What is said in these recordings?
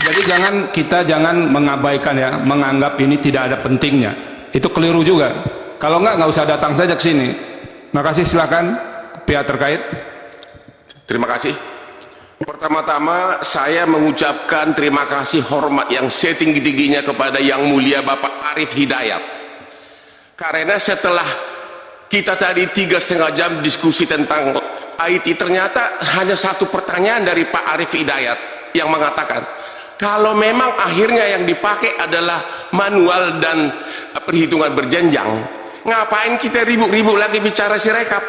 Jadi kita jangan mengabaikan ya, menganggap ini tidak ada pentingnya. Itu keliru juga. Kalau nggak usah datang saja ke sini. Makasih, silakan pihak terkait. Terima kasih. Pertama-tama saya mengucapkan terima kasih hormat yang setinggi-tingginya kepada Yang Mulia Bapak Arief Hidayat. Karena setelah kita tadi 3,5 jam diskusi tentang IT, ternyata hanya satu pertanyaan dari Pak Arief Hidayat yang mengatakan, kalau memang akhirnya yang dipakai adalah manual dan perhitungan berjenjang, ngapain kita ribut-ribut lagi bicara Sirekap?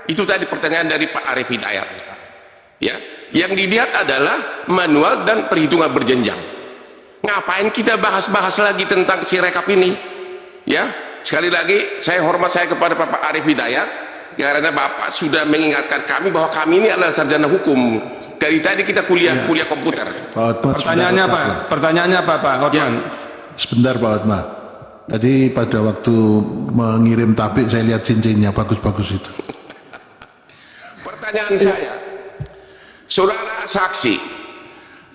Itu tadi pertanyaan dari Pak Arief Hidayat. Ya, yang dilihat adalah manual dan perhitungan berjenjang. Ngapain kita bahas-bahas lagi tentang Sirekap ini? Ya, sekali lagi saya hormat saya kepada Bapak Arief Hidayat karena Bapak sudah mengingatkan kami bahwa kami ini adalah sarjana hukum. Dari tadi kita kuliah komputer. Pertanyaannya apa? Pertanyaannya apa, Pak Hotman? Ya. Sebentar Pak Hotman. Tadi pada waktu mengirim tablik saya lihat cincinnya bagus-bagus itu. Pertanyaan saya, saudara saksi,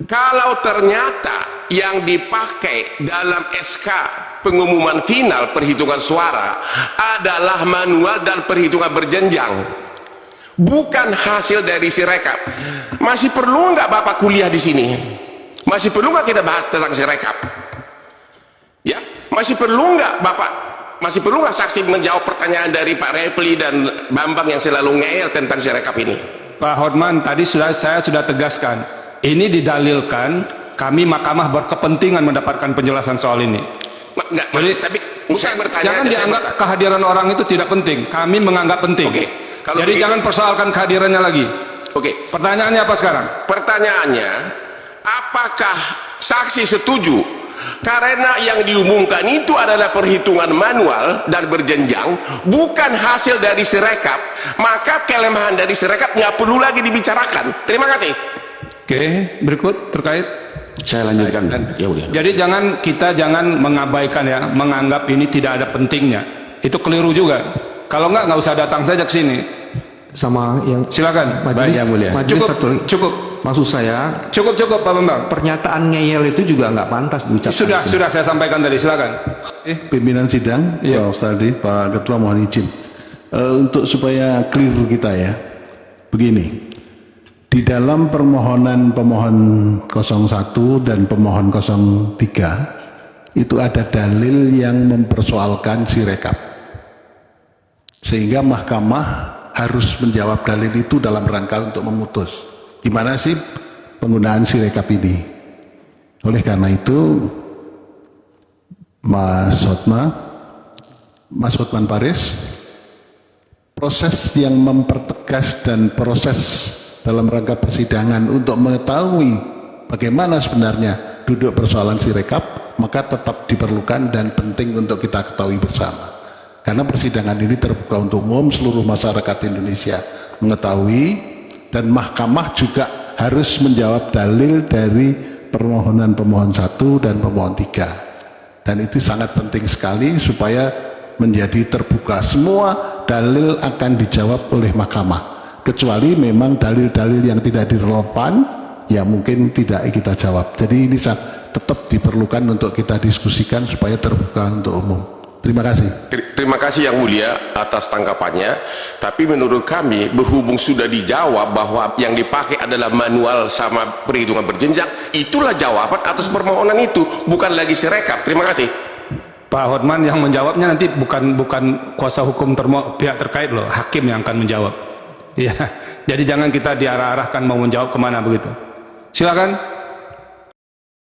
kalau ternyata yang dipakai dalam SK pengumuman final perhitungan suara adalah manual dan perhitungan berjenjang, bukan hasil dari Sirekap, masih perlu nggak Bapak kuliah di sini? Masih perlu nggak kita bahas tentang Sirekap? Ya, masih perlu nggak Bapak? Masih perlu nggak saksi menjawab pertanyaan dari Pak Repli dan Bambang yang selalu ngeyel tentang Sirekap ini? Pak Hotman, tadi saya sudah tegaskan, ini didalilkan kami mahkamah berkepentingan mendapatkan penjelasan soal ini. Jadi, tapi saya bertanya, jangan dianggap kehadiran orang itu tidak penting. Kami menganggap penting. Oke. Kalau jadi begitu, jangan persoalkan kehadirannya lagi. Oke. Pertanyaannya apa sekarang? Pertanyaannya, apakah saksi setuju karena yang diumumkan itu adalah perhitungan manual dan berjenjang, bukan hasil dari Sirekap, maka kelemahan dari Sirekap nggak perlu lagi dibicarakan. Terima kasih. Oke, berikut terkait. Saya lanjutkan. Ya udah. Jadi kita jangan mengabaikan ya, menganggap ini tidak ada pentingnya. Itu keliru juga. Kalau nggak usah datang saja ke sini. Sama yang silakan. Majelis, Baik, mulia. majelis Cukup. Maksud saya cukup Pak Bambang. Pernyataan ngeyel itu juga nggak pantas diucapkan. Sudah saya sampaikan tadi, silakan. Pimpinan sidang, Iya. Pak Ustadi, Pak Ketua mohon izin. Untuk supaya keliru kita ya, begini. Di dalam permohonan pemohon 01 dan pemohon 03 itu ada dalil yang mempersoalkan Sirekap, sehingga mahkamah harus menjawab dalil itu dalam rangka untuk memutus gimana sih penggunaan Sirekap ini. Oleh karena itu Mas Hotman Paris, proses yang mempertegas dan proses dalam rangka persidangan untuk mengetahui bagaimana sebenarnya duduk persoalan Sirekap, maka tetap diperlukan dan penting untuk kita ketahui bersama. Karena persidangan ini terbuka untuk umum, seluruh masyarakat Indonesia mengetahui, dan mahkamah juga harus menjawab dalil dari permohonan pemohon 1 dan pemohon 3. Dan itu sangat penting sekali supaya menjadi terbuka. Semua dalil akan dijawab oleh mahkamah. Kecuali memang dalil-dalil yang tidak direlevan, ya mungkin tidak kita jawab. Jadi ini tetap diperlukan untuk kita diskusikan supaya terbuka untuk umum. Terima kasih. Terima kasih Yang Mulia atas tanggapannya. Tapi menurut kami, berhubung sudah dijawab bahwa yang dipakai adalah manual sama perhitungan berjenjang, itulah jawaban atas permohonan itu, bukan lagi Sirekap. Terima kasih. Pak Hotman yang menjawabnya nanti bukan kuasa hukum pihak terkait loh, hakim yang akan menjawab. Ya, jadi jangan kita diarah-arahkan mau menjawab kemana begitu. Silakan.